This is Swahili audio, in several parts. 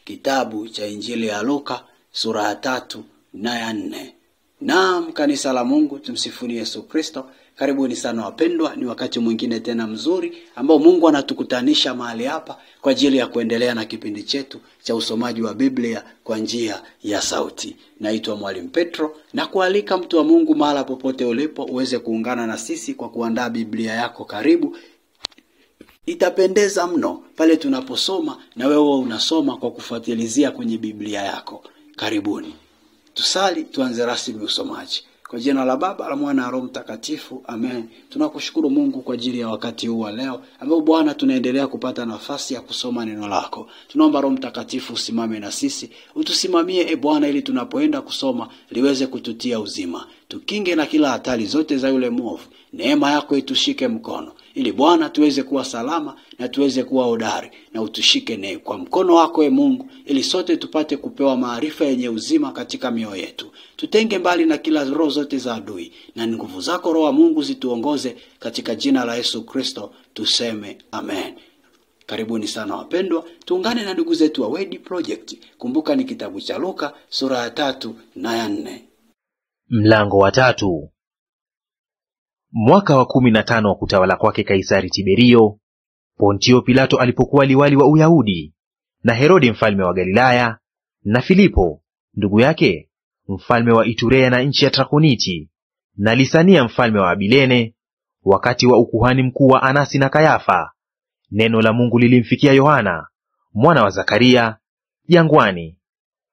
kitabu cha Injili ya Luka sura ya 3 na ya 4. Naam, kanisa la Mungu, tumsifuni Yesu Kristo. Karibuni sana wapendwa, ni wakati mwingine tena mzuri ambao Mungu anatukutanisha mahali hapa kwa ajili ya kuendelea na kipindi chetu cha usomaji wa Biblia kwa njia ya sauti. Naitwa Mwalimu Petro na kualika mtu wa Mungu mahala popote ulipo uweze kuungana na sisi kwa kuandaa Biblia yako. Karibu. Itapendeza mno pale tunaposoma na wewe unasoma kwa kufuatilizia kwenye Biblia yako. Karibuni. Tusali tuanze rasmi usomaji. Kwa jina la Baba, la Mwana na Roho Mtakatifu. Amen. Tunakushukuru Mungu kwa ajili ya wakati huu wa leo ambao Bwana tunaendelea kupata nafasi ya kusoma neno lako. Tunaomba Roho Mtakatifu usimame na sisi, utusimamie Bwana, ili tunapoenda kusoma liweze kututia uzima. Tukinge na kila hatari zote za yule mwovu. Neema yako itushike mkono, ili Bwana tuweze kuwa salama na tuweze kuwa hodari, na utushike kwa mkono wako Mungu, ili sote tupate kupewa maarifa yenye uzima katika mioyo yetu. Tutenge mbali na kila roho zote za adui, na nguvu zako Roho wa Mungu zituongoze, katika jina la Yesu Kristo tuseme amen. Karibuni sana wapendwa, tuungane na ndugu zetu wa Word Project. Kumbuka ni kitabu cha Luka sura ya 3 na ya 4. Mlango wa 3. Mwaka wa 15 wa kutawala kwake Kaisari Tiberio, Pontio Pilato alipokuwa liwali wa Uyahudi, na Herode mfalme wa Galilaya, na Filipo ndugu yake mfalme wa Iturea na nchi ya Trakoniti, na Lisania mfalme wa Abilene, wakati wa ukuhani mkuu wa Anasi na Kayafa, neno la Mungu lilimfikia Yohana mwana wa Zakaria jangwani.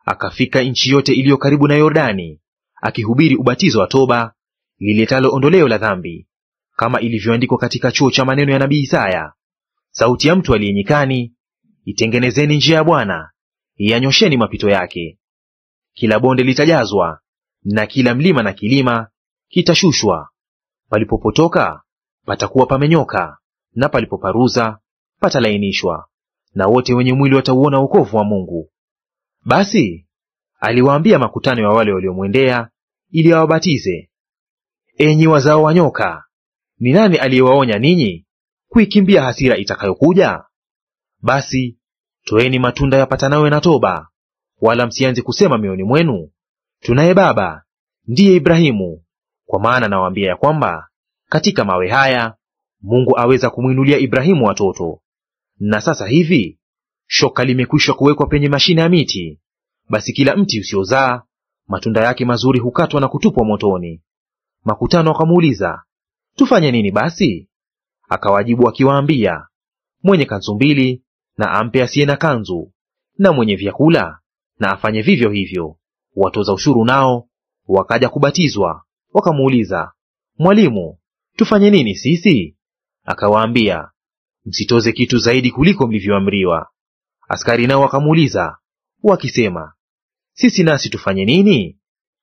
Akafika nchi yote iliyo karibu na Yordani, akihubiri ubatizo wa toba liletalo ondoleo la dhambi, kama ilivyoandikwa katika chuo cha maneno ya nabii Isaya: sauti ya mtu aliye nyikani, itengenezeni njia ya Bwana, yanyosheni mapito yake. Kila bonde litajazwa, na kila mlima na kilima kitashushwa. Palipopotoka patakuwa pamenyoka, na palipoparuza patalainishwa, na wote wenye mwili watauona wokovu wa Mungu. Basi aliwaambia makutano ya wale waliomwendea ili awabatize: enyi wazao wa nyoka, ni nani aliyewaonya ninyi kuikimbia hasira itakayokuja? Basi toeni matunda yapatanayo na toba, wala msianze kusema mioyoni mwenu, tunaye baba, ndiye Ibrahimu. Kwa maana nawaambia ya kwamba katika mawe haya Mungu aweza kumwinulia Ibrahimu watoto. Na sasa hivi shoka limekwisha kuwekwa penye mashina ya miti, basi kila mti usiozaa matunda yake mazuri hukatwa na kutupwa motoni. Makutano wakamuuliza, tufanye nini basi? Akawajibu akiwaambia, mwenye kanzu 2 na ampe asiye na kanzu, na mwenye vyakula na afanye vivyo hivyo. Watoza ushuru nao wakaja kubatizwa, wakamuuliza, Mwalimu, tufanye nini sisi? Akawaambia, msitoze kitu zaidi kuliko mlivyoamriwa. Askari nao wakamuuliza wakisema, sisi nasi tufanye nini?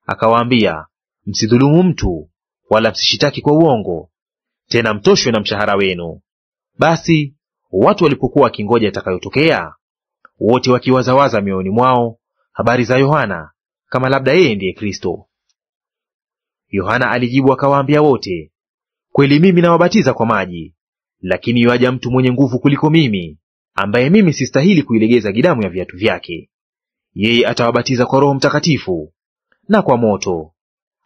Akawaambia, msidhulumu mtu, wala msishitaki kwa uongo, tena mtoshwe na mshahara wenu. Basi watu walipokuwa wakingoja itakayotokea, wote wakiwazawaza mioyoni mwao habari za Yohana, kama labda yeye ndiye Kristo. Yohana alijibu akawaambia wote, kweli mimi nawabatiza kwa maji, lakini yuaja mtu mwenye nguvu kuliko mimi, ambaye mimi sistahili kuilegeza gidamu ya viatu vyake. Yeye atawabatiza kwa Roho Mtakatifu na kwa moto,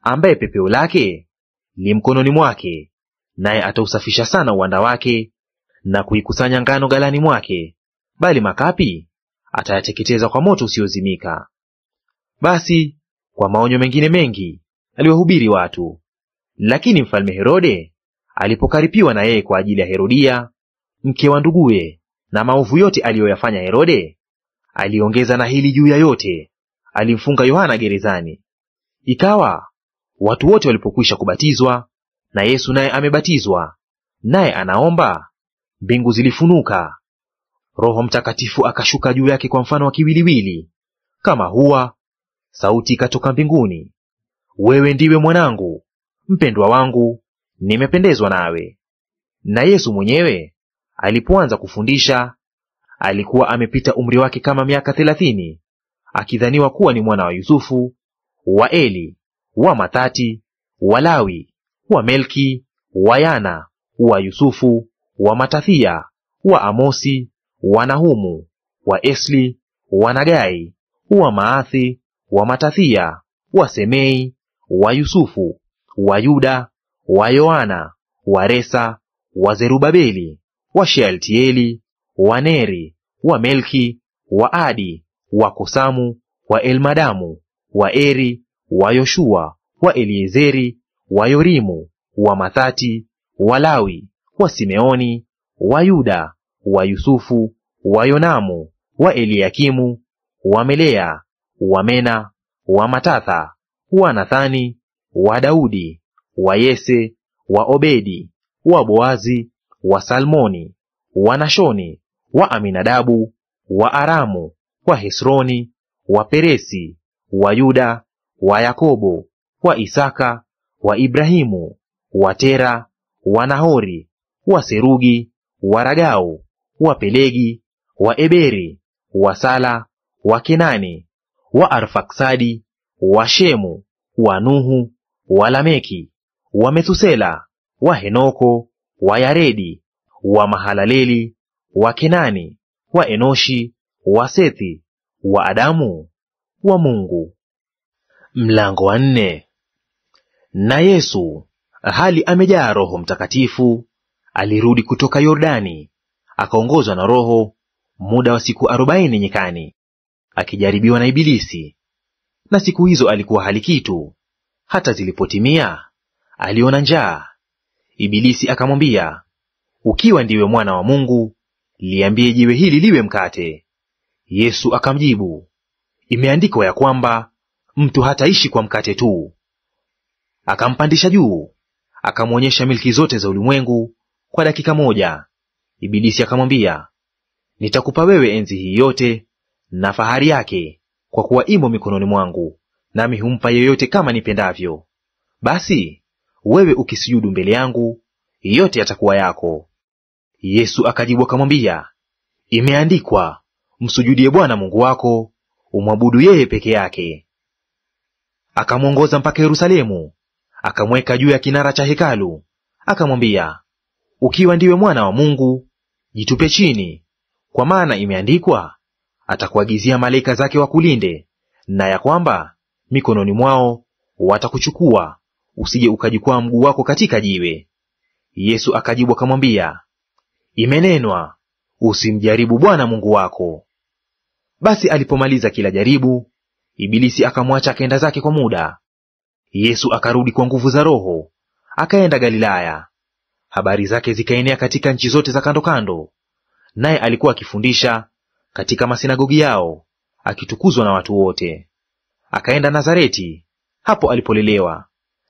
ambaye pepeo lake li mkononi mwake, naye atausafisha sana uwanda wake na kuikusanya ngano ghalani mwake, bali makapi atayateketeza kwa moto usiozimika. Basi kwa maonyo mengine mengi aliwahubiri watu. Lakini mfalme Herode alipokaripiwa na yeye kwa ajili ya Herodia mke wa nduguye, na maovu yote aliyoyafanya Herode, aliongeza na hili juu ya yote, alimfunga Yohana gerezani. Ikawa watu wote walipokwisha kubatizwa, na Yesu naye amebatizwa, naye anaomba, mbingu zilifunuka, Roho Mtakatifu akashuka juu yake kwa mfano wa kiwiliwili, kama hua. Sauti ikatoka mbinguni, wewe ndiwe mwanangu mpendwa wangu, nimependezwa nawe. Na Yesu mwenyewe alipoanza kufundisha, alikuwa amepita umri wake kama miaka 30, akidhaniwa kuwa ni mwana wa Yusufu, wa Eli, wa Mathati, wa Lawi, wa Melki, wa Yana, wa Yusufu, wa Matathia, wa Amosi, wa Nahumu, wa Esli, wa Nagai, wa Maathi, wa Matathia, wa Semei, wa Yusufu, wa Yuda, wa Yoana, wa Resa, wa Zerubabeli, wa Shealtieli, wa Neri, wa Melki, wa Adi, wa Kosamu, wa Elmadamu, wa Eri, wa Yoshua, wa Eliezeri, wa Yorimu, wa Mathati, wa Lawi, wa Simeoni, wa Yuda, wa Yusufu, wa Yonamu, wa Eliakimu, wa Melea, wa Mena, wa Matatha, wa Nathani, wa Daudi, wa Yese, wa Obedi, wa Boazi, wa Salmoni, wa Nashoni, wa Aminadabu, wa Aramu, wa Hesroni, wa Peresi, wa Yuda, wa Yakobo, wa Isaka, wa Ibrahimu, wa Tera, wa Nahori, wa Serugi, wa Ragau, wa Pelegi, wa Eberi, wa Sala, wa Kenani, wa Arfaksadi, wa Shemu, wa Nuhu, wa Lameki, wa Methusela, wa Henoko, wa Yaredi, wa Mahalaleli, wa Kenani, wa Enoshi, wa Sethi, wa Adamu, wa Mungu. Mlango wa 4. Na Yesu hali amejaa Roho Mtakatifu alirudi kutoka Yordani, akaongozwa na Roho muda wa siku 40 nyikani, akijaribiwa na Ibilisi. Na siku hizo alikuwa hali kitu. Hata zilipotimia, aliona njaa. Ibilisi akamwambia, ukiwa ndiwe mwana wa Mungu, liambie jiwe hili liwe mkate. Yesu akamjibu, imeandikwa ya kwamba mtu hataishi kwa mkate tu. Akampandisha juu, akamwonyesha milki zote za ulimwengu kwa dakika moja. Ibilisi akamwambia, nitakupa wewe enzi hii yote na fahari yake, kwa kuwa imo mikononi mwangu, nami humpa yeyote kama nipendavyo. Basi wewe ukisujudu mbele yangu, yote yatakuwa yako. Yesu akajibu akamwambia, imeandikwa, msujudie Bwana Mungu wako, umwabudu yeye peke yake. Akamwongoza mpaka Yerusalemu, akamweka juu ya kinara cha hekalu, akamwambia, ukiwa ndiwe mwana wa Mungu, jitupe chini, kwa maana imeandikwa, atakuagizia malaika zake wakulinde, na ya kwamba mikononi mwao watakuchukua, usije ukajikwaa mguu wako katika jiwe. Yesu akajibu akamwambia, imenenwa, usimjaribu Bwana Mungu wako. Basi alipomaliza kila jaribu, Ibilisi akamwacha akaenda zake kwa muda. Yesu akarudi kwa nguvu za Roho, akaenda Galilaya. Habari zake zikaenea katika nchi zote za kando kando, naye alikuwa akifundisha katika masinagogi yao, akitukuzwa na watu wote. Akaenda Nazareti, hapo alipolelewa,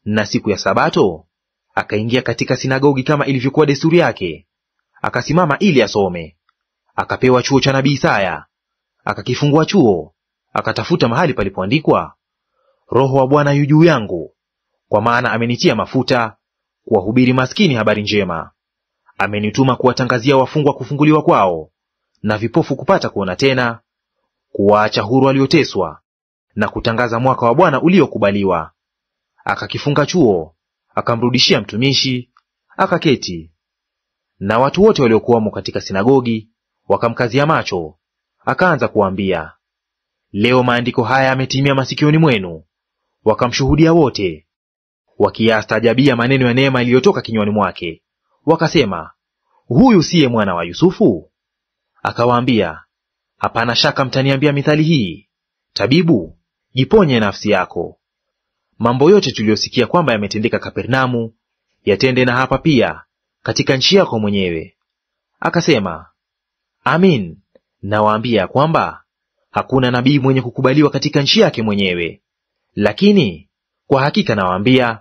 na siku ya Sabato akaingia katika sinagogi kama ilivyokuwa desturi yake, akasimama ili asome. Akapewa chuo cha nabii Isaya, akakifungua chuo, akatafuta mahali palipoandikwa, Roho wa Bwana yu juu yangu, kwa maana amenitia mafuta kuwahubiri maskini habari njema. Amenituma kuwatangazia wafungwa kufunguliwa kwao, na vipofu kupata kuona tena, kuwaacha huru walioteswa, na kutangaza mwaka wa Bwana uliokubaliwa. Akakifunga chuo, akamrudishia mtumishi, akaketi. Na watu wote waliokuwamo katika sinagogi wakamkazia macho. Akaanza kuwaambia, leo maandiko haya yametimia masikioni mwenu. Wakamshuhudia wote, wakiyastaajabia maneno ya neema iliyotoka kinywani mwake. Wakasema, huyu siye mwana wa Yusufu? Akawaambia, hapana shaka mtaniambia mithali hii, tabibu, jiponye nafsi yako. Mambo yote tuliyosikia kwamba yametendeka Kapernaumu, yatende na hapa pia katika nchi yako mwenyewe. Akasema, amin, nawaambia ya kwamba hakuna nabii mwenye kukubaliwa katika nchi yake mwenyewe. Lakini kwa hakika nawaambia,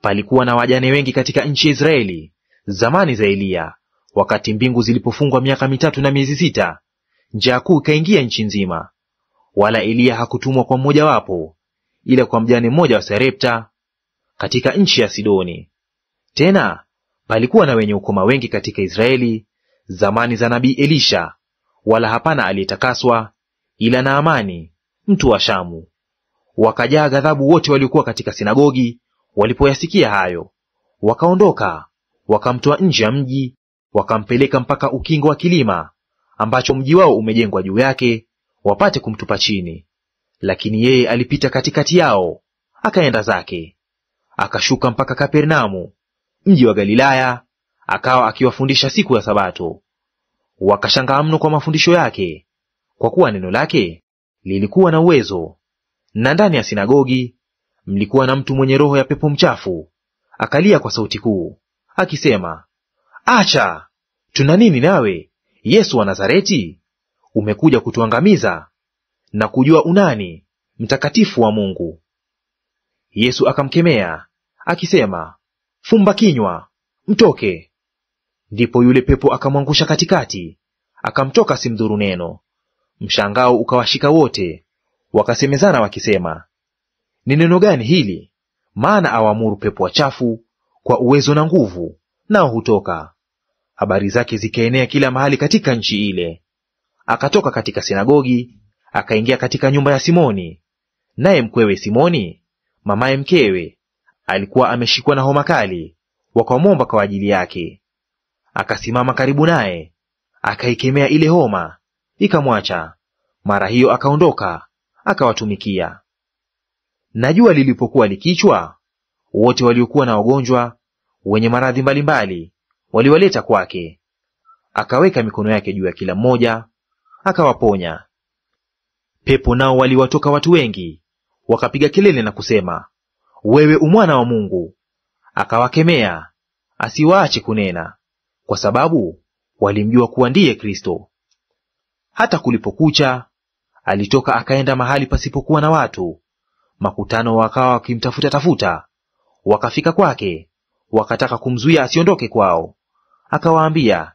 palikuwa na wajane wengi katika nchi ya Israeli zamani za Eliya, wakati mbingu zilipofungwa miaka 3 na miezi 6, njaa kuu ikaingia nchi nzima. Wala Eliya hakutumwa kwa mmojawapo, ila kwa mjane mmoja wa Sarepta katika nchi ya Sidoni. Tena palikuwa na wenye ukoma wengi katika Israeli zamani za nabii Elisha, wala hapana aliyetakaswa ila Naamani mtu wa Shamu. Wakajaa ghadhabu wote waliokuwa katika sinagogi walipoyasikia hayo. Wakaondoka, wakamtoa nje ya mji, wakampeleka mpaka ukingo wa kilima ambacho mji wao umejengwa juu yake, wapate kumtupa chini. Lakini yeye alipita katikati yao, akaenda zake. Akashuka mpaka Kapernaumu, mji wa Galilaya, akawa akiwafundisha siku ya Sabato. Wakashangaa mno kwa mafundisho yake, kwa kuwa neno lake lilikuwa na uwezo. Na ndani ya sinagogi mlikuwa na mtu mwenye roho ya pepo mchafu, akalia kwa sauti kuu, akisema, Acha! Tuna nini nawe, Yesu wa Nazareti? Umekuja kutuangamiza? Na kujua unani, mtakatifu wa Mungu. Yesu akamkemea, akisema, Fumba kinywa, mtoke. Ndipo yule pepo akamwangusha katikati, akamtoka simdhuru neno. Mshangao ukawashika wote, wakasemezana wakisema, ni neno gani hili? Maana awaamuru pepo wachafu kwa uwezo na nguvu, nao hutoka. Habari zake zikaenea kila mahali katika nchi ile. Akatoka katika sinagogi, akaingia katika nyumba ya Simoni. Naye mkwewe Simoni, mamaye mkewe, alikuwa ameshikwa na homa kali, wakamwomba kwa ajili yake. Akasimama karibu naye, akaikemea ile homa, ikamwacha. Mara hiyo akaondoka, akawatumikia. Na jua lilipokuwa likichwa, wote waliokuwa na wagonjwa wenye maradhi mbalimbali waliwaleta kwake. Akaweka mikono yake juu ya kila mmoja, akawaponya. Pepo nao waliwatoka watu wengi, wakapiga kelele na kusema, Wewe umwana wa Mungu. Akawakemea asiwaache kunena, kwa sababu walimjua kuwa ndiye Kristo. Hata kulipokucha, alitoka akaenda mahali pasipokuwa na watu. Makutano wakawa wakimtafuta, wakafika kwake, wakataka kumzuia asiondoke kwao. Akawaambia,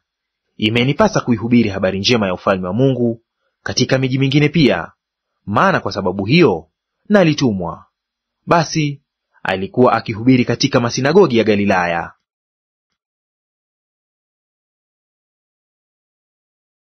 imenipasa kuihubiri habari njema ya ufalme wa Mungu katika miji mingine pia, maana kwa sababu hiyo nalitumwa. Basi alikuwa akihubiri katika masinagogi ya Galilaya.